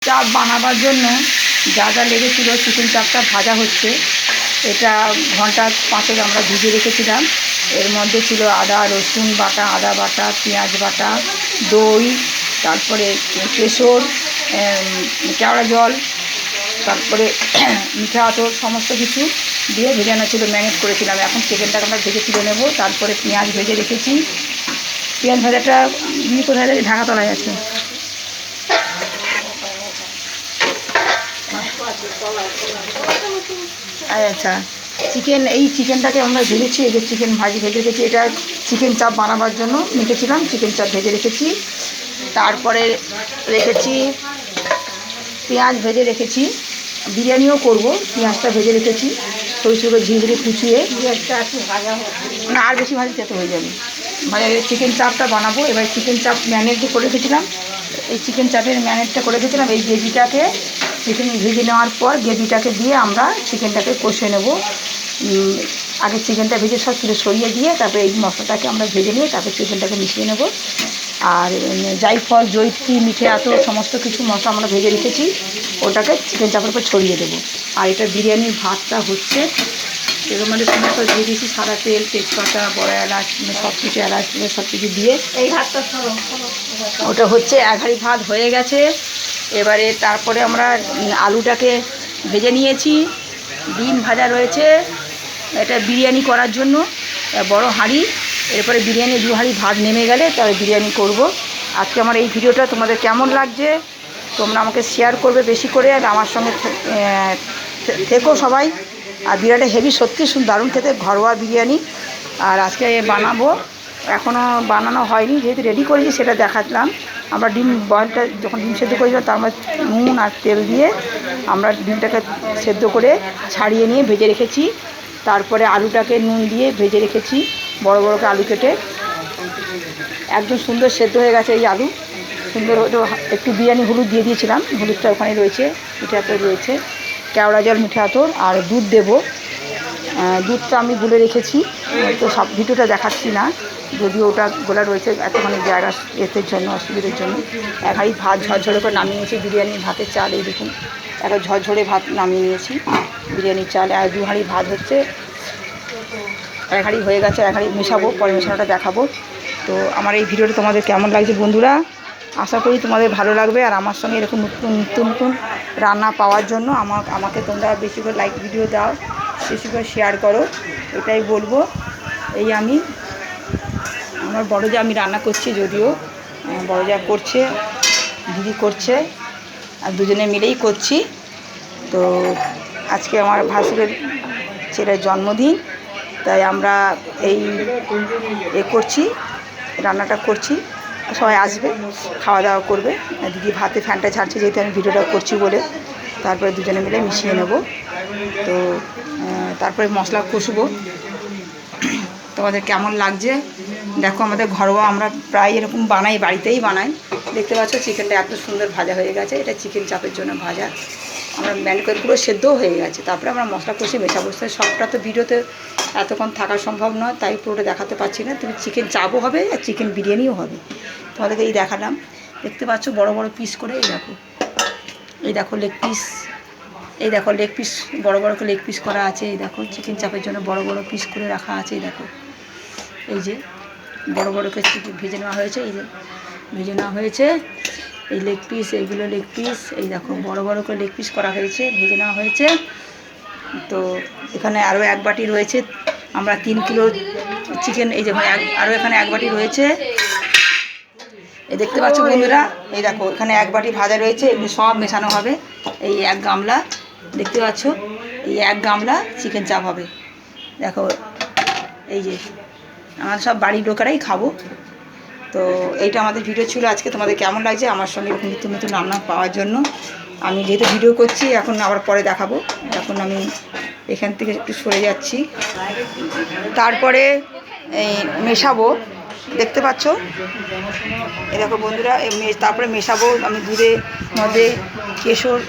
চাপ বানাবার জন্য যা যা লেগেছিল, চিকেন চাপটা ভাজা হচ্ছে। এটা ঘন্টা 5 আমরা ভিজিয়ে রেখেছিলাম। এর মধ্যে ছিল আদা রসুন বাটা, আদা বাটা, পেঁয়াজ বাটা, দই, তারপরে কেশর, কেওড়া জল, তারপরে মিঠা আতর, সমস্ত কিছু দিয়ে ভেজানো ছিল, ম্যারিনেট করেছিলাম। এখন চিকেনটাকে আমরা ভেজে তুলে নেব। তারপরে পেঁয়াজ ভেজে রেখেছি। পেঁয়াজ ভাজাটা কোথায় ঢাকা তলায় আছে। আচ্ছা, এই চিকেনটাকে আমরা ভেজেছি। এই যে চিকেন ভেজে রেখেছি, এটা চিকেন চাপ বানাবার জন্য রেখেছিলাম। চিকেন চাপ ভেজে রেখেছি। তারপরে রেখেছি পেঁয়াজ ভেজে রেখেছি। বিরিয়ানিও করব, পেঁয়াজটা ভেজে রেখেছি সরু সরু ঝিঝিরে কুচিয়ে। পেঁয়াজটা একটু ভাজা না, আর বেশি ভাজি খেতে হয়ে যাবে। ভাজা চিকেন চাপটা বানাবো। এবার চিকেন চাপ ম্যারিনেট করে রেখেছিলাম। এই চিকেন চাপের ম্যারিনেটটা করে রেখেছিলাম। এই গ্রেভিটাকে চিকেন ভেজে নেওয়ার পর গ্রেভিটাকে দিয়ে আমরা চিকেনটাকে কষে নেব। আগে চিকেনটা ভেজে সব তুলে সরিয়ে দিয়ে তারপরে এই মশলাটাকে আমরা ভেজে নিয়ে তারপরে চিকেনটাকে মিশিয়ে নেব। আর জায়ফল, জয়িত্রী, মিঠে আতর সমস্ত কিছু মশলা আমরা ভেজে রেখেছি, ওটাকে চিকেন চাপের উপর ছড়িয়ে দেবো। আর এটা বিরিয়ানির ভাতটা হচ্ছে। এর মধ্যে সমস্ত দিয়ে দিয়েছি সাদা তেল, তেজপাতা, বড় এলাচ, সব কিছু এলাচ সব কিছু দিয়ে এই ভাতটা ওটা হচ্ছে। 1 হাঁড়ি ভাত হয়ে গেছে। এবারে তারপরে আমরা আলুটাকে ভেজে নিয়েছি, ডিম ভাজা রয়েছে। এটা বিরিয়ানি করার জন্য বড় হাঁড়ি। এরপরে বিরিয়ানি 2 হাঁড়ি ভাত নেমে গেলে তবে বিরিয়ানি করব। আজকে আমার এই ভিডিওটা তোমাদের কেমন লাগছে তোমরা আমাকে শেয়ার করবে বেশি করে, আর আমার সঙ্গে থেকো সবাই। আর বিরিয়ানিটা হেভি, সত্যি দারুণ খেতে, ঘরোয়া বিরিয়ানি। আর আজকে বানাবো, এখনও বানানো হয়নি, যেহেতু রেডি করেছি সেটা দেখালাম। আমরা ডিম বয়েলটা যখন ডিম সেদ্ধ করেছিলাম তার মধ্যে নুন আর তেল দিয়ে আমরা ডিমটাকে সেদ্ধ করে ছাড়িয়ে নিয়ে ভেজে রেখেছি। তারপরে আলুটাকে নুন দিয়ে ভেজে রেখেছি, বড় বড় করে আলু কেটে। একদম সুন্দর সেদ্ধ হয়ে গেছে এই আলু, সুন্দর। একটু বিরিয়ানি হলুদ দিয়ে দিয়েছিলাম, হলুদটা ওখানে রয়েছে, মিঠে আতর রয়েছে, কেওড়া জল, মিঠে আতর আর দুধ দেবো। দুধটা আমি গুলে রেখেছি, তো সব ভিডিওটা দেখাচ্ছি না, যদিও ওটা গোলা রয়েছে এতখানি জায়গা এর জন্য, অসুবিধার জন্য। 1 হাঁড়ি ভাত ঝরঝরে করে নামিয়ে নিয়েছি। বিরিয়ানির ভাতের চাল এই দেখুন, একবার ঝরঝরে ভাত নামিয়ে নিয়েছি বিরিয়ানির চাল। আর 2 হাঁড়ি ভাত হচ্ছে, 1 হাঁড়ি হয়ে গেছে। 1 হাঁড়ি মেশাবো, পরে মেশানোটা দেখাবো। তো আমার এই ভিডিওটা তোমাদের কেমন লাগছে বন্ধুরা, আশা করি তোমাদের ভালো লাগবে। আর আমার সঙ্গে এরকম নতুন নতুন রান্না পাওয়ার জন্য আমাকে তোমরা বেশি করে লাইক ভিডিও দাও, বেশি করে শেয়ার করো, এটাই বলবো। এই আমার বড় যা আমি রান্না করছি, যদিও বড় যা করছে, দিদি করছে, আর দুজনে মিলেই করছি। তো আজকে আমার ভাসুরের ছেলের জন্মদিন, তাই আমরা করছি, রান্নাটা করছি। সবাই আসবে, খাওয়া দাওয়া করবে। দিদি ভাতে ফ্যানটা ছাড়ছে, যেহেতু আমি ভিডিওটা করছি বলে। তারপরে দুজনে মিলে মিশিয়ে নেব। তো তারপরে মশলা কষবো। তোমাদের কেমন লাগছে দেখো। আমাদের ঘরোয়া আমরা প্রায় এরকম বানাই, বাড়িতেই বানাই। দেখতে পাচ্ছ চিকেনটা এত সুন্দর ভাজা হয়ে গেছে। এটা চিকেন চাপের জন্য ভাজা, আমরা ম্যারিনেট করে পুরো সেদ্ধও হয়ে গেছে। তারপরে আমরা মশলা কষে মেশাবো। সবটা তো ভিডিওতে এতক্ষণ থাকা সম্ভব নয়, তাই পুরোটা দেখাতে পারছি না। তুমি চিকেন চাপও হবে আর চিকেন বিরিয়ানিও হবে, তোমাদেরকে এই দেখালাম। দেখতে পাচ্ছ বড় বড় পিস করে, এই দেখো লেগ পিস, এই দেখো লেগ পিস, বড় বড় করে লেগ পিস করা আছে। এই দেখো চিকেন চাপের জন্য বড় বড় পিস করে রাখা আছে। এই দেখো, এই যে বড় বড় করে চিকেন ভেজে নেওয়া হয়েছে। এই যে ভেজে নেওয়া হয়েছে এই লেগ পিস, এইগুলো লেগ পিস। এই দেখো বড় বড় করে লেগ পিস করা হয়েছে, ভেজে নেওয়া হয়েছে। তো এখানে আরও 1 বাটি রয়েছে, আমরা 3 কিলো চিকেন। এই যে আরও এখানে 1 বাটি রয়েছে। এই দেখতে পাচ্ছ বন্ধুরা, এই দেখো এখানে 1 বাটি ভাজা রয়েছে। এগুলো সব মেশানো হবে। এই 1 গামলা দেখতে পাচ্ছ, এই 1 গামলা চিকেন চাপ হবে। দেখো এই যে আমরা সব বাড়ির লোকেরাই খাবো। তো এইটা আমাদের ভিডিও ছিল আজকে। তোমাদের কেমন লাগছে আমার সঙ্গে এরকম নতুন নতুন রান্না পাওয়ার জন্য? আমি যেহেতু ভিডিও করছি, এখন আবার পরে দেখাবো। এখন আমি এখান থেকে একটু সরে যাচ্ছি, তারপরে মেশাবো। দেখতে পাচ্ছ এই দেখো বন্ধুরা, তারপরে মেশাবো। আমি দুধের মধ্যে কেশর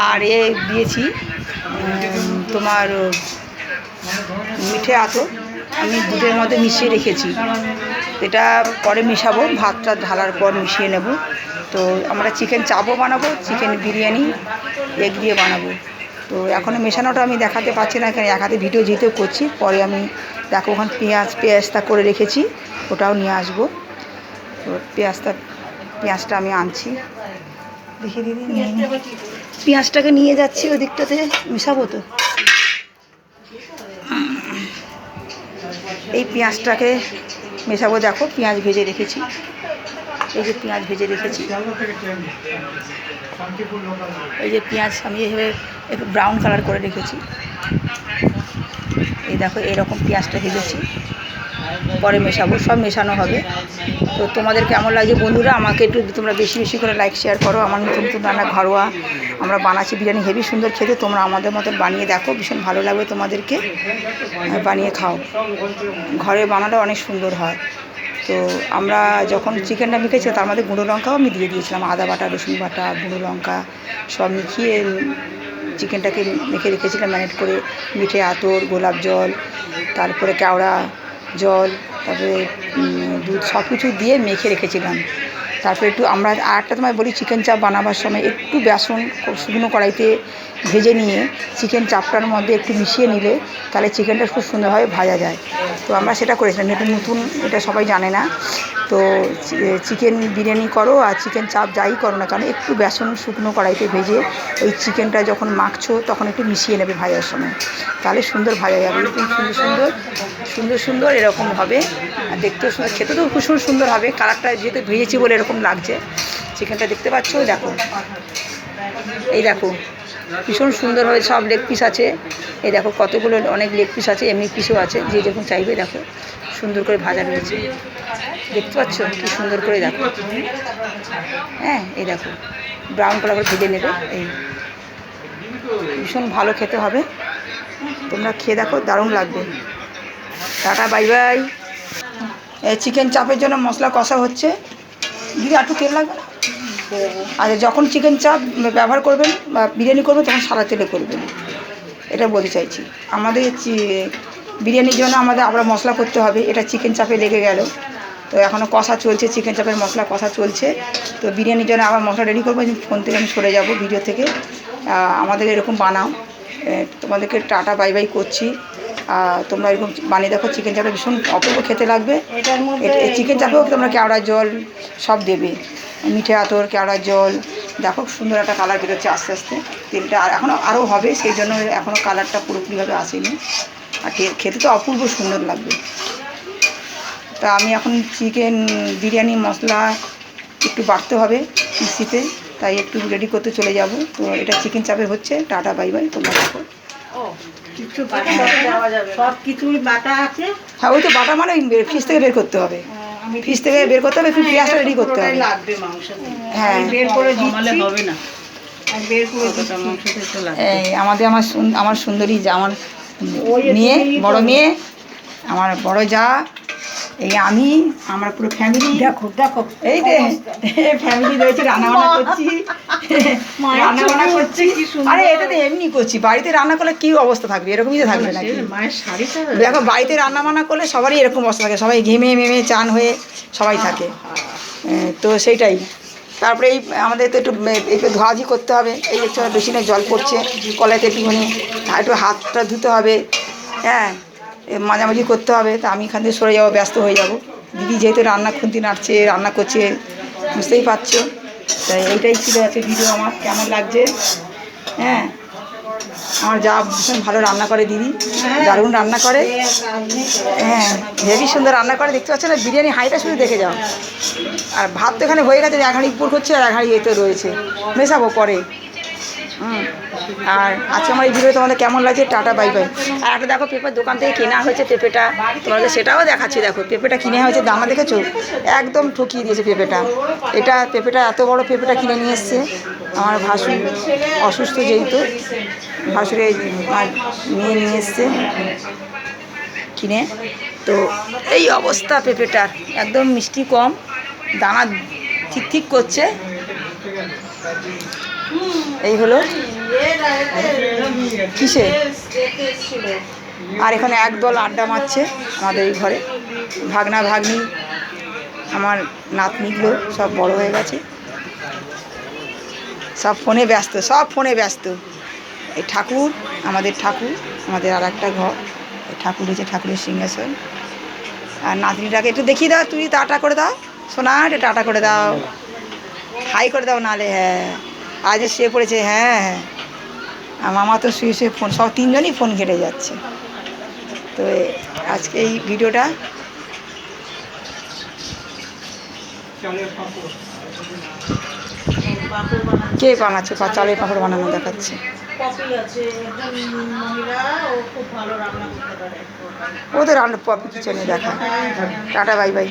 আর দিয়েছি তোমার মিঠে আতর, আমি দুধের মধ্যে মিশিয়ে রেখেছি, এটা পরে মেশাবো, ভাতটা ঢালার পর মিশিয়ে নেব। তো আমরা চিকেন চাপও বানাবো, চিকেন বিরিয়ানি এগ দিয়ে বানাবো। তো এখনও মেশানোটা আমি দেখাতে পারছি না, এখানে এক হাতে ভিডিও যেতেও করছি, পরে আমি দেখো ওখানে পেঁয়াজটা করে রেখেছি, ওটাও নিয়ে আসবো। তো পেঁয়াজটা আমি আনছি, দেখি দিদি পেঁয়াজটাকে নিয়ে যাচ্ছি ওই দিকটাতে মেশাবো। তো এই পেঁয়াজটাকে মেশাবো, দেখো পেঁয়াজ ভেজে রেখেছি, এই যে পেঁয়াজ ভেজে রেখেছি, এই যে পেঁয়াজ আমি এইভাবে একটু ব্রাউন কালার করে রেখেছি, এই দেখো এরকম পেঁয়াজটা ভেজেছি, পরে মেশাবো, সব মেশানো হবে। তো তোমাদের কেমন লাগছে বন্ধুরা, আমাকে একটু তোমরা বেশি বেশি করে লাইক শেয়ার করো। আমার নতুন নতুন রান্না ঘরোয়া আমরা বানাচ্ছি, বিরিয়ানি হেভি সুন্দর খেতে, তোমরা আমাদের মতন বানিয়ে দেখো, ভীষণ ভালো লাগবে তোমাদেরকে, বানিয়ে খাও, ঘরে বানালে অনেক সুন্দর হয়। তো আমরা যখন চিকেনটা মেখেছি তার মধ্যে গুঁড়ো লঙ্কাও আমি দিয়ে দিয়েছিলাম, আদা বাটা, রসুন বাটা, গুঁড়ো লঙ্কা সব মিশিয়ে চিকেনটাকে মেখে রেখেছিলাম ম্যারিনেট করে, মিঠে আতর, গোলাপ জল, তারপরে কেওড়া জল, তারপরে দুধ, সব কিছু দিয়ে মেখে রেখেছিলাম। তারপরে একটু আমরা আরেকটা তোমায় বলি, চিকেন চাপ বানাবার সময় একটু বেসন শুকনো কড়াইতে ভেজে নিয়ে চিকেন চাপটার মধ্যে একটু মিশিয়ে নিলে তাহলে চিকেনটা খুব সুন্দরভাবে ভাজা যায়। তো আমরা সেটা করেছিলাম, এটা নতুন, এটা সবাই জানে না। তো চিকেন বিরিয়ানি করো আর চিকেন চাপ যাই করো না, কারণ একটু বেসন শুকনো কড়াইতে ভেজে ওই চিকেনটা যখন মাখছো তখন একটু মিশিয়ে নেবে ভাজার সময়, তাহলে সুন্দর ভাজা যাবে, এরকম সুন্দর সুন্দর সুন্দর সুন্দর এরকম হবে। আর দেখতেও সুন্দর, খেতে তো ভীষণ সুন্দর হবে, কালারটা যেহেতু ভেজেছি বলে এরকম লাগছে। চিকেনটা দেখতে পাচ্ছ, দেখো এই দেখো ভীষণ সুন্দর হবে, সব লেগ পিস আছে, এই দেখো কতগুলো, অনেক লেগ পিস আছে, এমনি পিসও আছে, যে যখন চাইবে। দেখো সুন্দর করে ভাজা রয়েছে, দেখতে পাচ্ছ কি সুন্দর করে, দেখো হ্যাঁ, এই দেখো ব্রাউন কালার করে ভেজে নেবে, এই ভীষণ ভালো খেতে হবে, তোমরা খেয়ে দেখো, দারুণ লাগবে। Tata, bye bye. চিকেন চাপের জন্য মশলা কষা হচ্ছে, দিদি একটু তেল লাগবে না? আচ্ছা, যখন চিকেন চাপ ব্যবহার করবেন বা বিরিয়ানি করবেন তখন সাদা তেলে করবেন, এটা বলতে চাইছি। আমাদের বিরিয়ানির জন্য আমাদের আবার মশলা করতে হবে, এটা চিকেন চাপে লেগে গেল, তো এখনও কষা চলছে, চিকেন চাপের মশলা কষা চলছে। তো বিরিয়ানির জন্য আবার মশলা রেডি করবো, ফোন থেকে আমি সরে যাব ভিডিও থেকে। আমাদের এরকম বানাও, তোমাদেরকে টাটা বাই বাই করছি। তোমরা এরকম বানিয়ে দেখো, চিকেন চাপে ভীষণ অপূর্ব খেতে লাগবে। চিকেন চাপেও তোমরা কেওড়া জল সব দেবে, মিঠে আতর, কেওড়া জল, দেখো সুন্দর একটা কালার বেরোচ্ছে আস্তে আস্তে, তেলটা এখনও আরও হবে, সেই জন্য এখনও কালারটা পুরোপুরিভাবে আসেনি, আর খেতে তো অপূর্ব সুন্দর লাগবে। তা আমি এখন চিকেন বিরিয়ানি মশলা একটু বাড়তে হবে মিক্সিতে, তাই একটু রেডি করতে চলে যাব। তো এটা চিকেন চাপে হচ্ছে, টাটা বাই বাই, তোমরা দেখো। সব কিছুই বাটা আছে, হ্যাঁ ওই তো বাটা মানে ফ্রিজ থেকে বের করতে হবে, ফ্রিজ থেকে বের করতে হবে, একটু পেঁয়াজটা রেডি করতে হবে। হ্যাঁ, বের করে জমালে হবে না, বের করে এই আমার সুন্দরী, আমার মেয়ে, বড় মেয়ে, আমার বড় যা, এই আমি, আমার পুরো ফ্যামিলি, দেখো দেখো, এই যে ফ্যামিলি রয়েছে, রান্নাবান্না করছি, রান্নাবান্না করছি। আরে এটা তো এমনি করছি, বাড়িতে রান্না করলে কী অবস্থা থাকবে, এরকমই তো থাকবে নাকি? মায়ের শাড়িটা দেখো বাড়িতে রান্না বান্না করলে সবারই এরকম অবস্থা থাকে, সবাই ঘেমে মেমে চান হয়ে সবাই থাকে। তো সেইটাই, তারপরে এই আমাদের তো একটু ধোয়াঝি করতে হবে, এই একটু বেশিনে জল পড়ছে কলাইতে, একটুখানি একটু হাতটা ধুতে হবে, হ্যাঁ মাঝামাঝি করতে হবে। তা আমি এখান থেকে সরে যাবো, ব্যস্ত হয়ে যাব। দিদি যেহেতু রান্না খুন্তি নাড়ছে, রান্না করছে, বুঝতেই পারছো। তাই এইটাই ছিল আছে ভিডিও আমার, কেমন লাগছে। হ্যাঁ, আমার যা ভীষণ ভালো রান্না করে দিদি, দারুণ রান্না করে, হ্যাঁ হেভি সুন্দর রান্না করে, দেখতে পাচ্ছ না? বিরিয়ানি হাঁড়িটা শুধু দেখে যাও। আর ভাত তো এখানে হয়ে গেছে, এক হাঁড়ি উপর করছে আর এক হাঁড়ি এতে রয়েছে, মেশাবো পরে। আর আজকে আমার এই ভিডিও তোমাদের কেমন লাগছে, টাটা বাই বাই। আর একটা দেখো পেঁপের দোকান থেকে কেনা হয়েছে পেঁপেটা, তোমাদের সেটাও দেখাচ্ছি। দেখো পেঁপেটা কিনে হয়েছে, দানা দেখেছো, একদম ঠকিয়ে দিয়েছে পেঁপেটা। পেঁপেটা এত বড় পেঁপেটা কিনে নিয়ে এসছে আমার ভাসুর, অসুস্থ যেহেতু, ভাসুরে নিয়ে এসছে কিনে। তো এই অবস্থা পেঁপেটার, একদম মিষ্টি কম, দানা ঠিক ঠিক করছে। এই হলো কিসে আর এখানে একদল আড্ডা মারছে আমাদের এই ঘরে। ভাগনা ভাগ্নি আমার নাতনিগুলো সব বড় হয়ে গেছে, সব ফোনে ব্যস্ত, সব ফোনে ব্যস্ত। এই ঠাকুর, আমাদের আর একটা ঘর, এই ঠাকুর হয়েছে ঠাকুরের সিংহাসন। আর নাতনিটাকে একটু দেখিয়ে দাও, তুই টাটা করে দাও সোনা, একটু টাটা করে দাও, হাই করে দাও, নালে হ্যাঁ আজ শুয়ে পড়েছে। হ্যাঁ হ্যাঁ, আর মামা তো শুয়ে শুয়ে ফোন, সব তিনজনই ফোন ঘেটে যাচ্ছে। তো আজকে এই ভিডিওটা কে বানাচ্ছে, চালের পাঁপড় বানানো দেখাচ্ছে। পপি আছে একজন মহিলা, ও খুব ভালো রান্না করতে পারে। ওদের রান্না পপি কিচেনে দেখা। Tata bye bye.